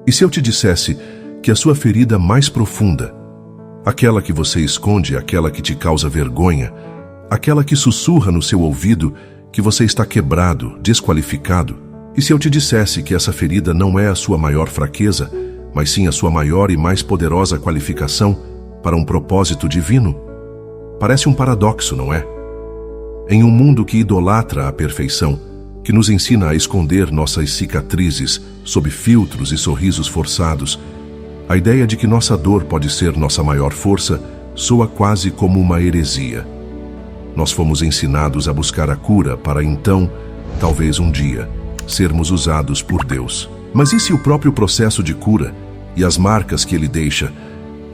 E se eu te dissesse que a sua ferida mais profunda, aquela que você esconde, aquela que te causa vergonha, aquela que sussurra no seu ouvido que você está quebrado, desqualificado, e se eu te dissesse que essa ferida não é a sua maior fraqueza, mas sim a sua maior e mais poderosa qualificação para um propósito divino? Parece um paradoxo, não é? Em um mundo que idolatra a perfeição, que nos ensina a esconder nossas cicatrizes sob filtros e sorrisos forçados, a ideia de que nossa dor pode ser nossa maior força soa quase como uma heresia. Nós fomos ensinados a buscar a cura para então, talvez um dia, sermos usados por Deus. Mas e se o próprio processo de cura e as marcas que ele deixa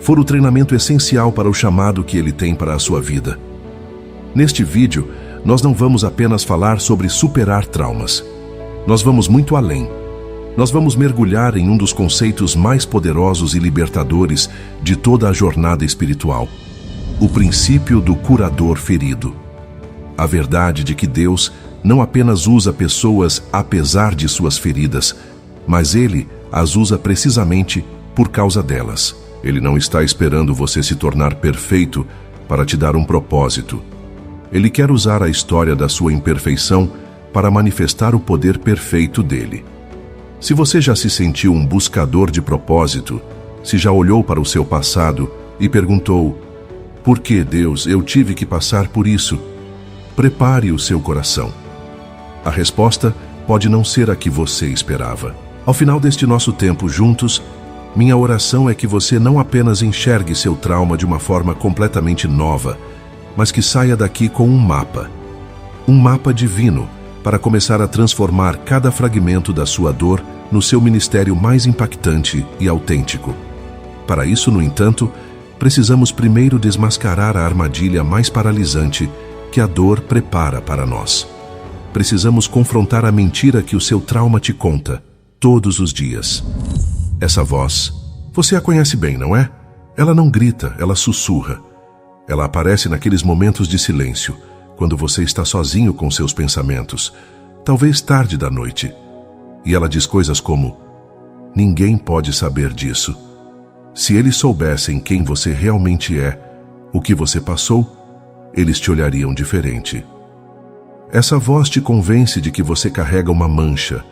for o treinamento essencial para o chamado que ele tem para a sua vida? Neste vídeo, nós não vamos apenas falar sobre superar traumas. Nós vamos muito além. Nós vamos mergulhar em um dos conceitos mais poderosos e libertadores de toda a jornada espiritual: o princípio do curador ferido. A verdade de que Deus não apenas usa pessoas apesar de suas feridas, mas Ele as usa precisamente por causa delas. Ele não está esperando você se tornar perfeito para te dar um propósito. Ele quer usar a história da sua imperfeição para manifestar o poder perfeito dele. Se você já se sentiu um buscador de propósito, se já olhou para o seu passado e perguntou: por que, Deus, eu tive que passar por isso? Prepare o seu coração. A resposta pode não ser a que você esperava. Ao final deste nosso tempo juntos, minha oração é que você não apenas enxergue seu trauma de uma forma completamente nova, mas que saia daqui com um mapa divino, para começar a transformar cada fragmento da sua dor no seu ministério mais impactante e autêntico. Para isso, no entanto, precisamos primeiro desmascarar a armadilha mais paralisante que a dor prepara para nós. Precisamos confrontar a mentira que o seu trauma te conta todos os dias. Essa voz, você a conhece bem, não é? Ela não grita, ela sussurra. Ela aparece naqueles momentos de silêncio, quando você está sozinho com seus pensamentos, talvez tarde da noite. E ela diz coisas como: ninguém pode saber disso. Se eles soubessem quem você realmente é, o que você passou, eles te olhariam diferente. Essa voz te convence de que você carrega uma mancha,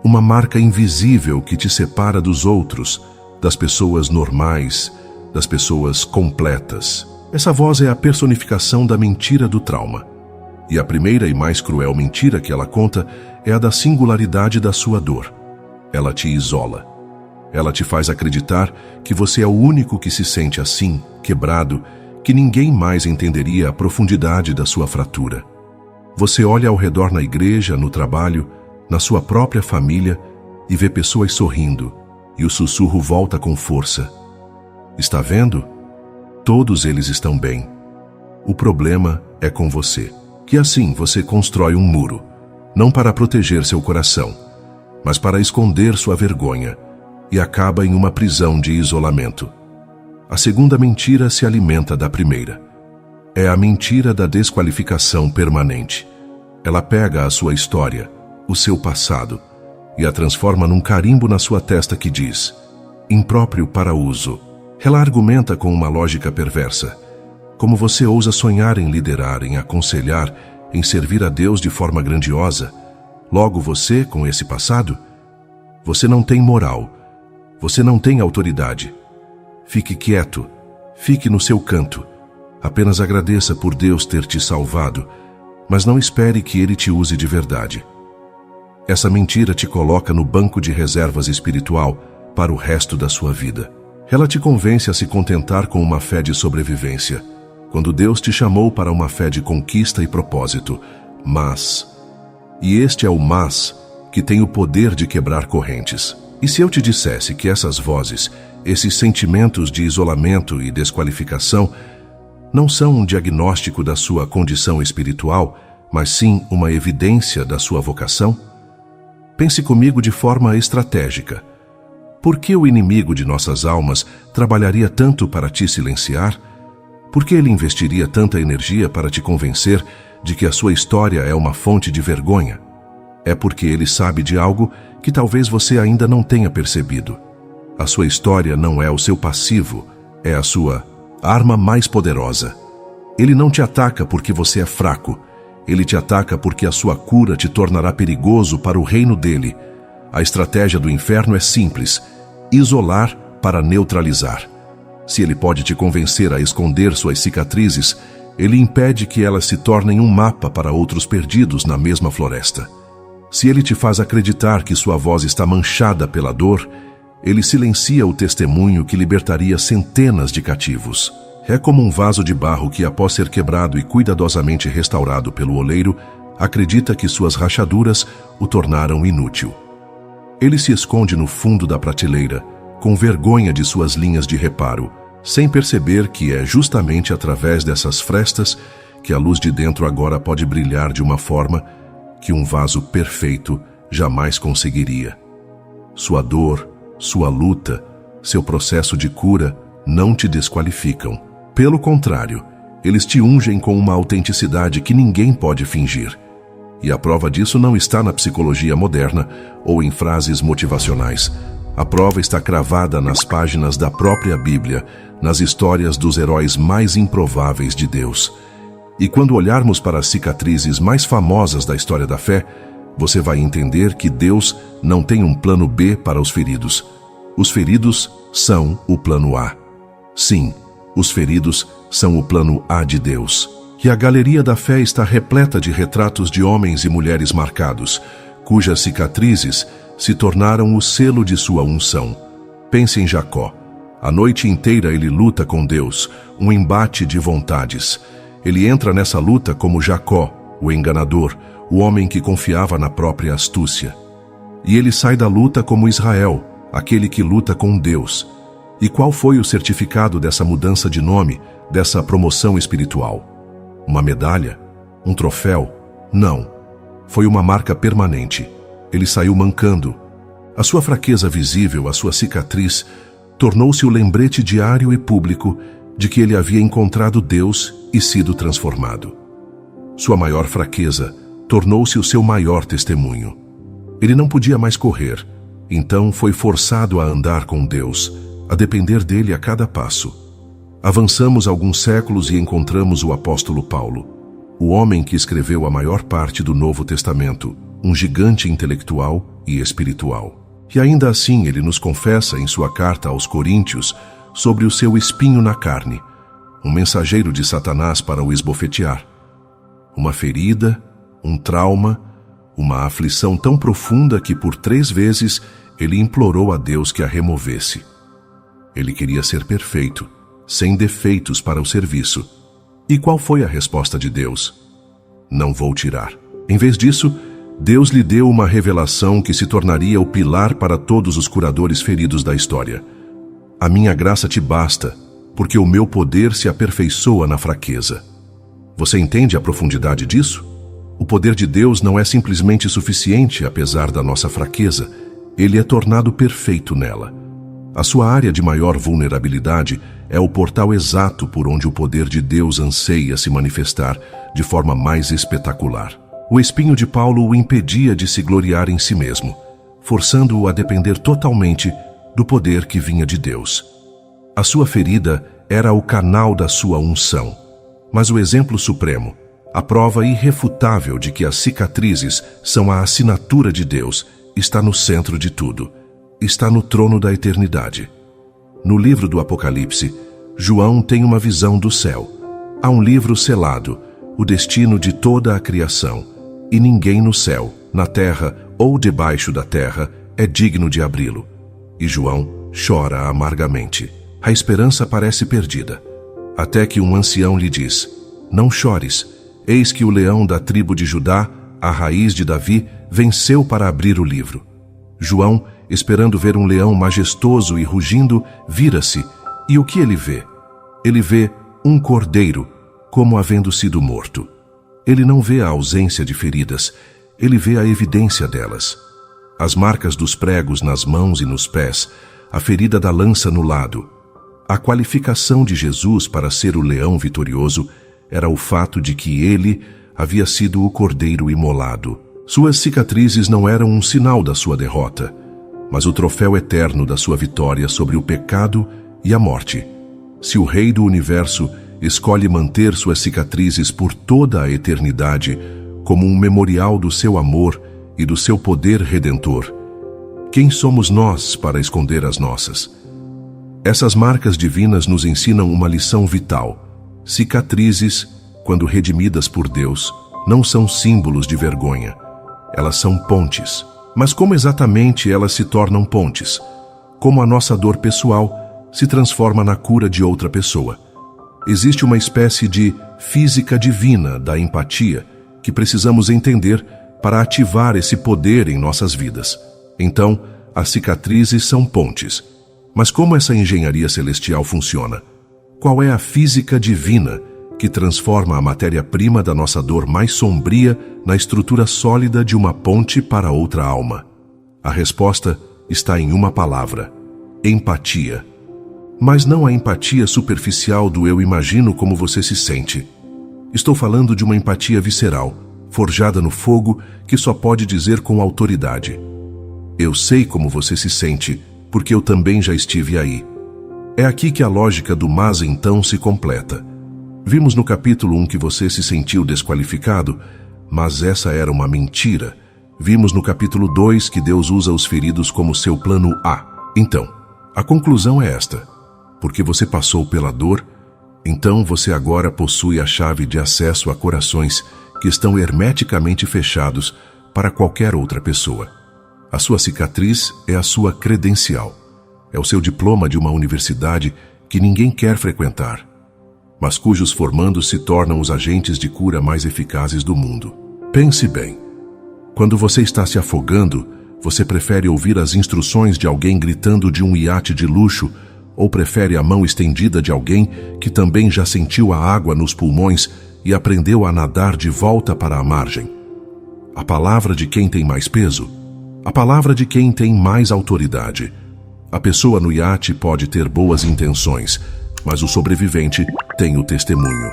uma marca invisível que te separa dos outros, das pessoas normais, das pessoas completas. Essa voz é a personificação da mentira do trauma. E a primeira e mais cruel mentira que ela conta é a da singularidade da sua dor. Ela te isola. Ela te faz acreditar que você é o único que se sente assim, quebrado, que ninguém mais entenderia a profundidade da sua fratura. Você olha ao redor na igreja, no trabalho, na sua própria família e vê pessoas sorrindo, e o sussurro volta com força: está vendo? Todos eles estão bem. O problema é com você. Que assim você constrói um muro, não para proteger seu coração, mas para esconder sua vergonha, e acaba em uma prisão de isolamento. A segunda mentira se alimenta da primeira. É a mentira da desqualificação permanente. Ela pega a sua história, o seu passado, e a transforma num carimbo na sua testa que diz: impróprio para uso. Ela argumenta com uma lógica perversa. Como você ousa sonhar em liderar, em aconselhar, em servir a Deus de forma grandiosa? Logo você, com esse passado, você não tem moral, você não tem autoridade. Fique quieto, fique no seu canto. Apenas agradeça por Deus ter te salvado, mas não espere que Ele te use de verdade. Essa mentira te coloca no banco de reservas espiritual para o resto da sua vida. Ela te convence a se contentar com uma fé de sobrevivência, quando Deus te chamou para uma fé de conquista e propósito. E este é o que tem o poder de quebrar correntes. E se eu te dissesse que essas vozes, esses sentimentos de isolamento e desqualificação, não são um diagnóstico da sua condição espiritual, mas sim uma evidência da sua vocação? Pense comigo de forma estratégica. Por que o inimigo de nossas almas trabalharia tanto para te silenciar? Por que ele investiria tanta energia para te convencer de que a sua história é uma fonte de vergonha? É porque ele sabe de algo que talvez você ainda não tenha percebido. A sua história não é o seu passivo, é a sua arma mais poderosa. Ele não te ataca porque você é fraco. Ele te ataca porque a sua cura te tornará perigoso para o reino dele. A estratégia do inferno é simples: isolar para neutralizar. Se ele pode te convencer a esconder suas cicatrizes, ele impede que elas se tornem um mapa para outros perdidos na mesma floresta. Se ele te faz acreditar que sua voz está manchada pela dor, ele silencia o testemunho que libertaria centenas de cativos. É como um vaso de barro que, após ser quebrado e cuidadosamente restaurado pelo oleiro, acredita que suas rachaduras o tornaram inútil. Ele se esconde no fundo da prateleira, com vergonha de suas linhas de reparo, sem perceber que é justamente através dessas frestas que a luz de dentro agora pode brilhar de uma forma que um vaso perfeito jamais conseguiria. Sua dor, sua luta, seu processo de cura não te desqualificam. Pelo contrário, eles te ungem com uma autenticidade que ninguém pode fingir. E a prova disso não está na psicologia moderna ou em frases motivacionais. A prova está cravada nas páginas da própria Bíblia, nas histórias dos heróis mais improváveis de Deus. E quando olharmos para as cicatrizes mais famosas da história da fé, você vai entender que Deus não tem um plano B para os feridos. Os feridos são o plano A. Sim, os feridos são o plano A de Deus. E a galeria da fé está repleta de retratos de homens e mulheres marcados, cujas cicatrizes se tornaram o selo de sua unção. Pense em Jacó. A noite inteira ele luta com Deus, um embate de vontades. Ele entra nessa luta como Jacó, o enganador, o homem que confiava na própria astúcia. E ele sai da luta como Israel, aquele que luta com Deus. E qual foi o certificado dessa mudança de nome, dessa promoção espiritual? Uma medalha? Um troféu? Não. Foi uma marca permanente. Ele saiu mancando. A sua fraqueza visível, a sua cicatriz, tornou-se o lembrete diário e público de que ele havia encontrado Deus e sido transformado. Sua maior fraqueza tornou-se o seu maior testemunho. Ele não podia mais correr, então foi forçado a andar com Deus, a depender dele a cada passo. Avançamos alguns séculos e encontramos o apóstolo Paulo, o homem que escreveu a maior parte do Novo Testamento, um gigante intelectual e espiritual. E ainda assim ele nos confessa em sua carta aos Coríntios sobre o seu espinho na carne, um mensageiro de Satanás para o esbofetear. Uma ferida, um trauma, uma aflição tão profunda que por 3 vezes ele implorou a Deus que a removesse. Ele queria ser perfeito, sem defeitos para o serviço. E qual foi a resposta de Deus? Não vou tirar. Em vez disso, Deus lhe deu uma revelação que se tornaria o pilar para todos os curadores feridos da história. A minha graça te basta, porque o meu poder se aperfeiçoa na fraqueza. Você entende a profundidade disso? O poder de Deus não é simplesmente suficiente apesar da nossa fraqueza. Ele é tornado perfeito nela. A sua área de maior vulnerabilidade é o portal exato por onde o poder de Deus anseia se manifestar de forma mais espetacular. O espinho de Paulo o impedia de se gloriar em si mesmo, forçando-o a depender totalmente do poder que vinha de Deus. A sua ferida era o canal da sua unção, mas o exemplo supremo, a prova irrefutável de que as cicatrizes são a assinatura de Deus, está no centro de tudo, está no trono da eternidade. No livro do Apocalipse, João tem uma visão do céu. Há um livro selado, o destino de toda a criação, e ninguém no céu, na terra ou debaixo da terra é digno de abri-lo. E João chora amargamente. A esperança parece perdida. Até que um ancião lhe diz: não chores, eis que o leão da tribo de Judá, a raiz de Davi, venceu para abrir o livro. João, esperando ver um leão majestoso e rugindo, vira-se, e o que ele vê? Ele vê um cordeiro, como havendo sido morto. Ele não vê a ausência de feridas, ele vê a evidência delas. As marcas dos pregos nas mãos e nos pés, a ferida da lança no lado. A qualificação de Jesus para ser o leão vitorioso era o fato de que ele havia sido o cordeiro imolado. Suas cicatrizes não eram um sinal da sua derrota. mas o troféu eterno da sua vitória sobre o pecado e a morte. Se o Rei do Universo escolhe manter suas cicatrizes por toda a eternidade como um memorial do seu amor e do seu poder redentor, quem somos nós para esconder as nossas? Essas marcas divinas nos ensinam uma lição vital. Cicatrizes, quando redimidas por Deus, não são símbolos de vergonha. Elas são pontes. Mas como exatamente elas se tornam pontes? Como a nossa dor pessoal se transforma na cura de outra pessoa? Existe uma espécie de física divina da empatia que precisamos entender para ativar esse poder em nossas vidas. Então, as cicatrizes são pontes. Mas como essa engenharia celestial funciona? Qual é a física divina que transforma a matéria-prima da nossa dor mais sombria na estrutura sólida de uma ponte para outra alma? A resposta está em uma palavra: empatia. Mas não a empatia superficial do eu imagino como você se sente. Estou falando de uma empatia visceral, forjada no fogo, que só pode dizer com autoridade: eu sei como você se sente, porque eu também já estive aí. É aqui que a lógica do mas então se completa. Vimos no capítulo 1 que você se sentiu desqualificado, mas essa era uma mentira. Vimos no capítulo 2 que Deus usa os feridos como seu plano A. Então, a conclusão é esta: porque você passou pela dor, então você agora possui a chave de acesso a corações que estão hermeticamente fechados para qualquer outra pessoa. A sua cicatriz é a sua credencial. É o seu diploma de uma universidade que ninguém quer frequentar, mas cujos formandos se tornam os agentes de cura mais eficazes do mundo. Pense bem. Quando você está se afogando, você prefere ouvir as instruções de alguém gritando de um iate de luxo ou prefere a mão estendida de alguém que também já sentiu a água nos pulmões e aprendeu a nadar de volta para a margem? A palavra de quem tem mais peso? A palavra de quem tem mais autoridade? A pessoa no iate pode ter boas intenções, mas o sobrevivente tem o testemunho.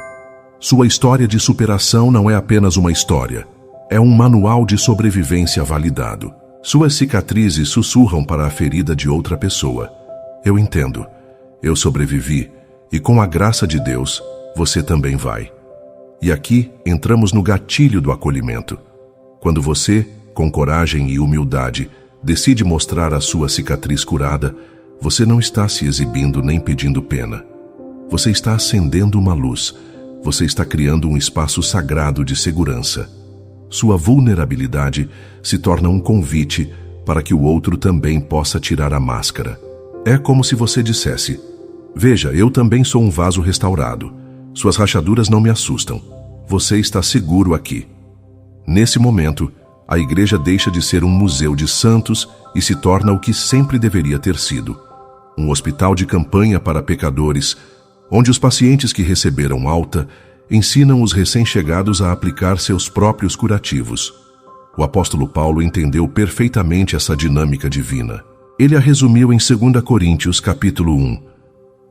Sua história de superação não é apenas uma história, é um manual de sobrevivência validado. Suas cicatrizes sussurram para a ferida de outra pessoa: eu entendo, eu sobrevivi, e com a graça de Deus, você também vai. E aqui entramos no gatilho do acolhimento. Quando você, com coragem e humildade, decide mostrar a sua cicatriz curada, você não está se exibindo nem pedindo pena. Você está acendendo uma luz. Você está criando um espaço sagrado de segurança. Sua vulnerabilidade se torna um convite para que o outro também possa tirar a máscara. É como se você dissesse: veja, eu também sou um vaso restaurado. Suas rachaduras não me assustam. Você está seguro aqui. Nesse momento, a igreja deixa de ser um museu de santos e se torna o que sempre deveria ter sido: um hospital de campanha para pecadores, onde os pacientes que receberam alta ensinam os recém-chegados a aplicar seus próprios curativos. O apóstolo Paulo entendeu perfeitamente essa dinâmica divina. Ele a resumiu em 2 Coríntios, capítulo 1.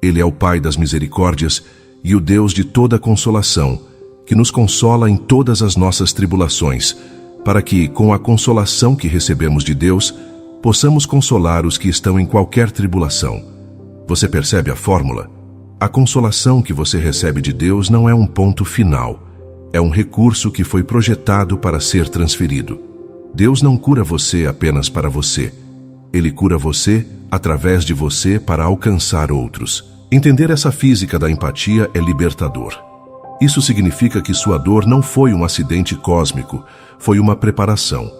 Ele é o Pai das misericórdias e o Deus de toda consolação, que nos consola em todas as nossas tribulações, para que, com a consolação que recebemos de Deus, possamos consolar os que estão em qualquer tribulação. Você percebe a fórmula? A consolação que você recebe de Deus não é um ponto final. É um recurso que foi projetado para ser transferido. Deus não cura você apenas para você. Ele cura você através de você para alcançar outros. Entender essa física da empatia é libertador. Isso significa que sua dor não foi um acidente cósmico, foi uma preparação.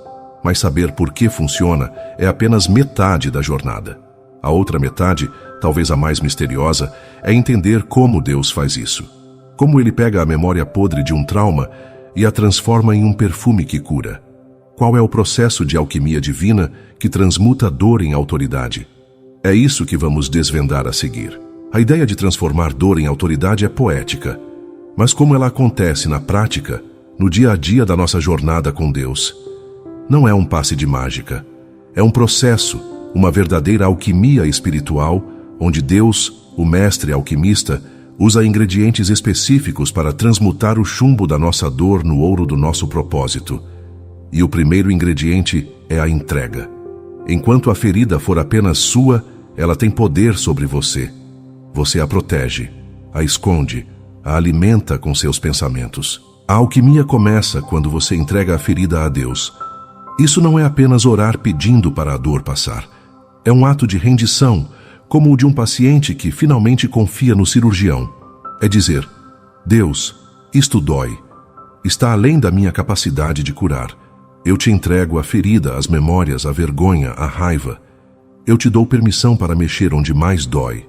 Mas saber por que funciona é apenas metade da jornada. A outra metade, talvez a mais misteriosa, é entender como Deus faz isso. Como Ele pega a memória podre de um trauma e a transforma em um perfume que cura. Qual é o processo de alquimia divina que transmuta a dor em autoridade? É isso que vamos desvendar a seguir. A ideia de transformar dor em autoridade é poética, mas como ela acontece na prática, no dia a dia da nossa jornada com Deus? Não é um passe de mágica. É um processo, uma verdadeira alquimia espiritual, onde Deus, o mestre alquimista, usa ingredientes específicos para transmutar o chumbo da nossa dor no ouro do nosso propósito. E o primeiro ingrediente é a entrega. Enquanto a ferida for apenas sua, ela tem poder sobre você. Você a protege, a esconde, a alimenta com seus pensamentos. A alquimia começa quando você entrega a ferida a Deus. Isso não é apenas orar pedindo para a dor passar. É um ato de rendição, como o de um paciente que finalmente confia no cirurgião. É dizer: Deus, isto dói. Está além da minha capacidade de curar. Eu te entrego a ferida, as memórias, a vergonha, a raiva. Eu te dou permissão para mexer onde mais dói.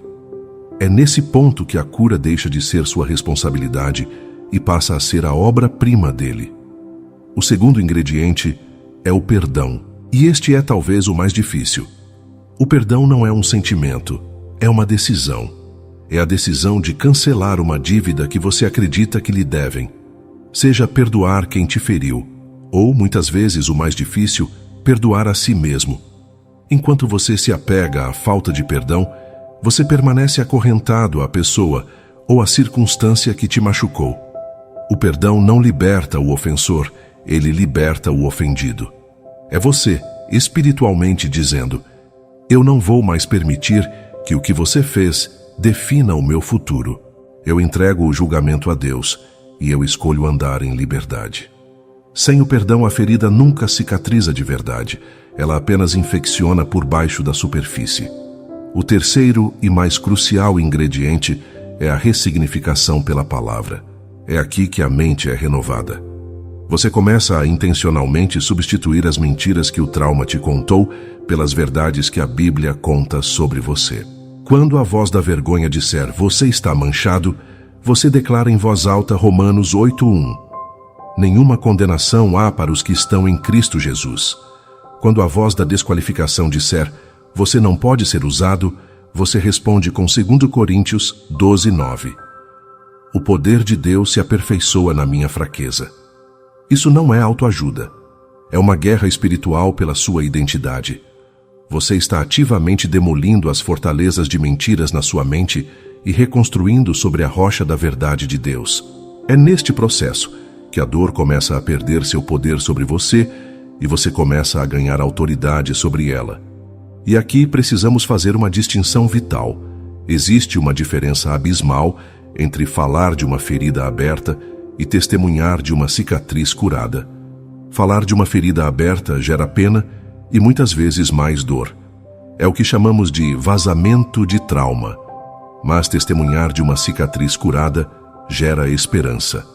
É nesse ponto que a cura deixa de ser sua responsabilidade e passa a ser a obra-prima dele. O segundo ingrediente é o perdão, e este é talvez o mais difícil. O perdão não é um sentimento, é uma decisão. É a decisão de cancelar uma dívida que você acredita que lhe devem. Seja perdoar quem te feriu, ou, muitas vezes, o mais difícil, perdoar a si mesmo. Enquanto você se apega à falta de perdão, você permanece acorrentado à pessoa ou à circunstância que te machucou. O perdão não liberta o ofensor, ele liberta o ofendido. É você, espiritualmente, dizendo: eu não vou mais permitir que o que você fez defina o meu futuro. Eu entrego o julgamento a Deus e eu escolho andar em liberdade. Sem o perdão, a ferida nunca cicatriza de verdade. Ela apenas infecciona por baixo da superfície. O terceiro e mais crucial ingrediente é a ressignificação pela palavra. É aqui que a mente é renovada. Você começa a intencionalmente substituir as mentiras que o trauma te contou pelas verdades que a Bíblia conta sobre você. Quando a voz da vergonha disser "você está manchado", você declara em voz alta Romanos 8:1. Nenhuma condenação há para os que estão em Cristo Jesus. Quando a voz da desqualificação disser "você não pode ser usado", você responde com 2 Coríntios 12:9. O poder de Deus se aperfeiçoa na minha fraqueza. Isso não é autoajuda. É uma guerra espiritual pela sua identidade. Você está ativamente demolindo as fortalezas de mentiras na sua mente e reconstruindo sobre a rocha da verdade de Deus. É neste processo que a dor começa a perder seu poder sobre você e você começa a ganhar autoridade sobre ela. E aqui precisamos fazer uma distinção vital. Existe uma diferença abismal entre falar de uma ferida aberta e testemunhar de uma cicatriz curada. Falar de uma ferida aberta gera pena e muitas vezes mais dor. É o que chamamos de vazamento de trauma. Mas testemunhar de uma cicatriz curada gera esperança.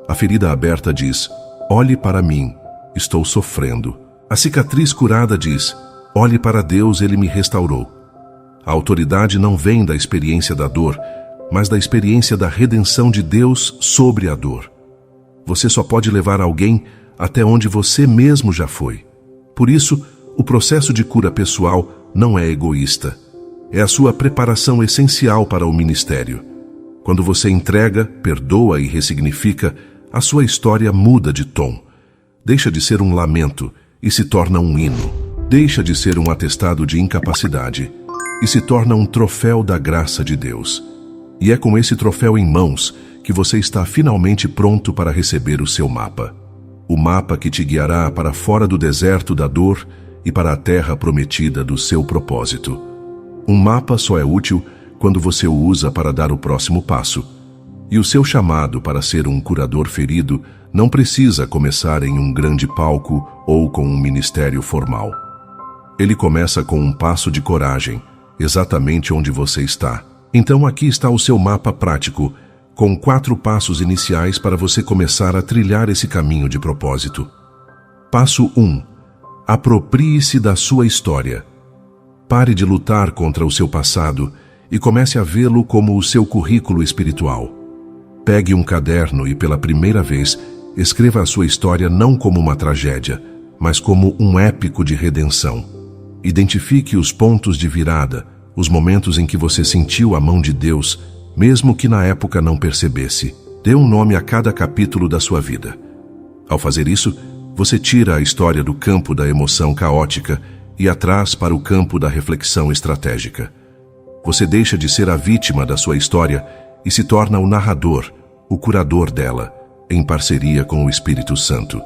A ferida aberta diz: olhe para mim, estou sofrendo. A cicatriz curada diz: olhe para Deus, Ele me restaurou. A autoridade não vem da experiência da dor, mas da experiência da redenção de Deus sobre a dor. Você só pode levar alguém até onde você mesmo já foi. Por isso, o processo de cura pessoal não é egoísta. É a sua preparação essencial para o ministério. Quando você entrega, perdoa e ressignifica, a sua história muda de tom. Deixa de ser um lamento e se torna um hino. Deixa de ser um atestado de incapacidade e se torna um troféu da graça de Deus. E é com esse troféu em mãos que você está finalmente pronto para receber o seu mapa. O mapa que te guiará para fora do deserto da dor e para a terra prometida do seu propósito. Um mapa só é útil quando você o usa para dar o próximo passo. E o seu chamado para ser um curador ferido não precisa começar em um grande palco ou com um ministério formal. Ele começa com um passo de coragem, exatamente onde você está. Então aqui está o seu mapa prático, com 4 passos iniciais para você começar a trilhar esse caminho de propósito. Passo 1. Aproprie-se da sua história. Pare de lutar contra o seu passado e comece a vê-lo como o seu currículo espiritual. Pegue um caderno e, pela primeira vez, escreva a sua história não como uma tragédia, mas como um épico de redenção. Identifique os pontos de virada, os momentos em que você sentiu a mão de Deus, mesmo que na época não percebesse. Dê um nome a cada capítulo da sua vida. Ao fazer isso, você tira a história do campo da emoção caótica e a traz para o campo da reflexão estratégica. Você deixa de ser a vítima da sua história e se torna o narrador, o curador dela, em parceria com o Espírito Santo.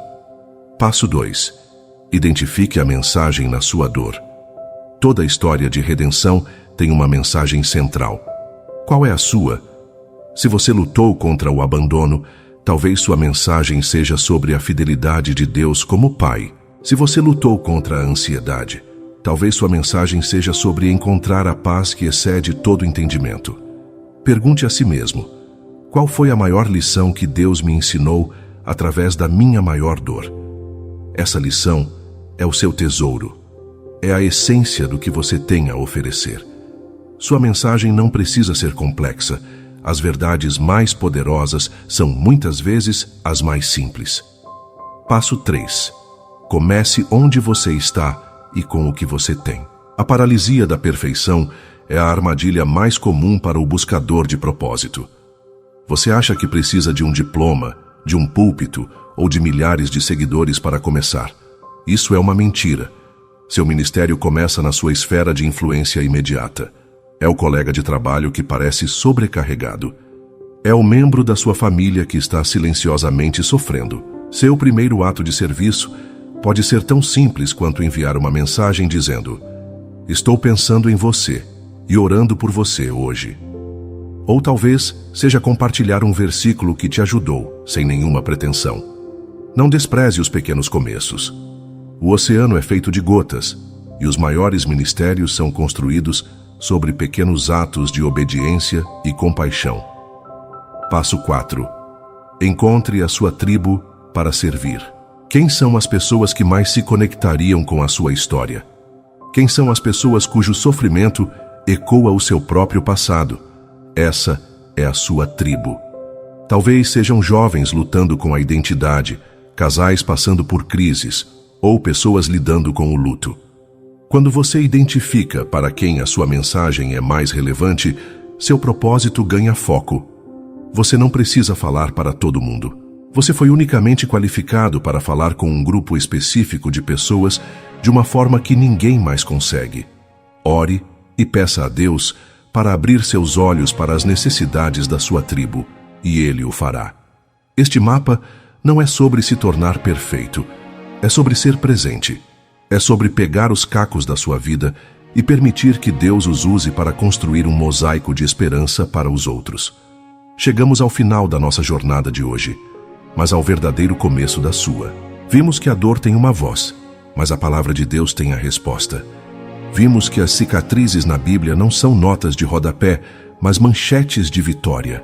Passo 2. Identifique a mensagem na sua dor. Toda história de redenção tem uma mensagem central. Qual é a sua? Se você lutou contra o abandono, talvez sua mensagem seja sobre a fidelidade de Deus como Pai. Se você lutou contra a ansiedade, talvez sua mensagem seja sobre encontrar a paz que excede todo entendimento. Pergunte a si mesmo: qual foi a maior lição que Deus me ensinou através da minha maior dor? Essa lição é o seu tesouro. É a essência do que você tem a oferecer. Sua mensagem não precisa ser complexa. As verdades mais poderosas são muitas vezes as mais simples. Passo 3. Comece onde você está e com o que você tem. A paralisia da perfeição é a armadilha mais comum para o buscador de propósito. Você acha que precisa de um diploma, de um púlpito ou de milhares de seguidores para começar. Isso é uma mentira. Seu ministério começa na sua esfera de influência imediata. É o colega de trabalho que parece sobrecarregado. É o membro da sua família que está silenciosamente sofrendo. Seu primeiro ato de serviço pode ser tão simples quanto enviar uma mensagem dizendo: estou pensando em você e orando por você hoje. Ou talvez seja compartilhar um versículo que te ajudou, sem nenhuma pretensão. Não despreze os pequenos começos. O oceano é feito de gotas, e os maiores ministérios são construídos sobre pequenos atos de obediência e compaixão. Passo 4. Encontre a sua tribo para servir. Quem são as pessoas que mais se conectariam com a sua história? Quem são as pessoas cujo sofrimento ecoa o seu próprio passado? Essa é a sua tribo. Talvez sejam jovens lutando com a identidade, casais passando por crises, ou pessoas lidando com o luto. Quando você identifica para quem a sua mensagem é mais relevante, seu propósito ganha foco. Você não precisa falar para todo mundo. Você foi unicamente qualificado para falar com um grupo específico de pessoas de uma forma que ninguém mais consegue. Ore e peça a Deus para abrir seus olhos para as necessidades da sua tribo, e Ele o fará. Este mapa não é sobre se tornar perfeito, é sobre ser presente. É sobre pegar os cacos da sua vida e permitir que Deus os use para construir um mosaico de esperança para os outros. Chegamos ao final da nossa jornada de hoje, mas ao verdadeiro começo da sua. Vimos que a dor tem uma voz, mas a palavra de Deus tem a resposta. Vimos que as cicatrizes na Bíblia não são notas de rodapé, mas manchetes de vitória.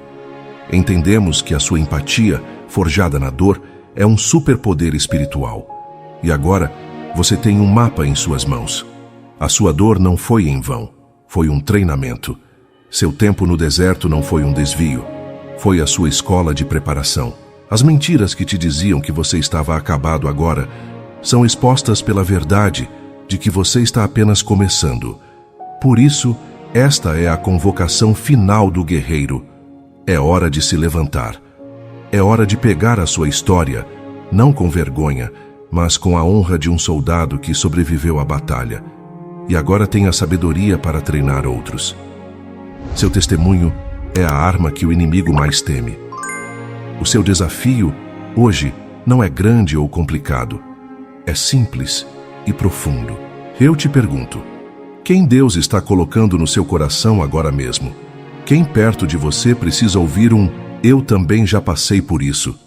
Entendemos que a sua empatia, forjada na dor, é um superpoder espiritual. E agora, você tem um mapa em suas mãos. A sua dor não foi em vão, foi um treinamento. Seu tempo no deserto não foi um desvio, foi a sua escola de preparação. As mentiras que te diziam que você estava acabado agora são expostas pela verdade de que você está apenas começando. Por isso, esta é a convocação final do guerreiro. É hora de se levantar. É hora de pegar a sua história, não com vergonha, mas com a honra de um soldado que sobreviveu à batalha e agora tem a sabedoria para treinar outros. Seu testemunho é a arma que o inimigo mais teme. O seu desafio, hoje, não é grande ou complicado. É simples e profundo. Eu te pergunto, quem Deus está colocando no seu coração agora mesmo? Quem perto de você precisa ouvir um "eu também já passei por isso"?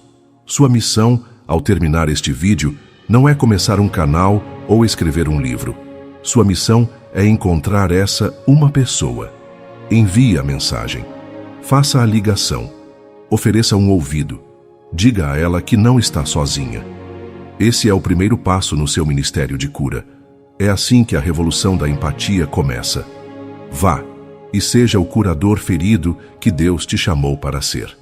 Sua missão, ao terminar este vídeo, não é começar um canal ou escrever um livro. Sua missão é encontrar essa uma pessoa. Envie a mensagem. Faça a ligação. Ofereça um ouvido. Diga a ela que não está sozinha. Esse é o primeiro passo no seu ministério de cura. É assim que a revolução da empatia começa. Vá e seja o curador ferido que Deus te chamou para ser.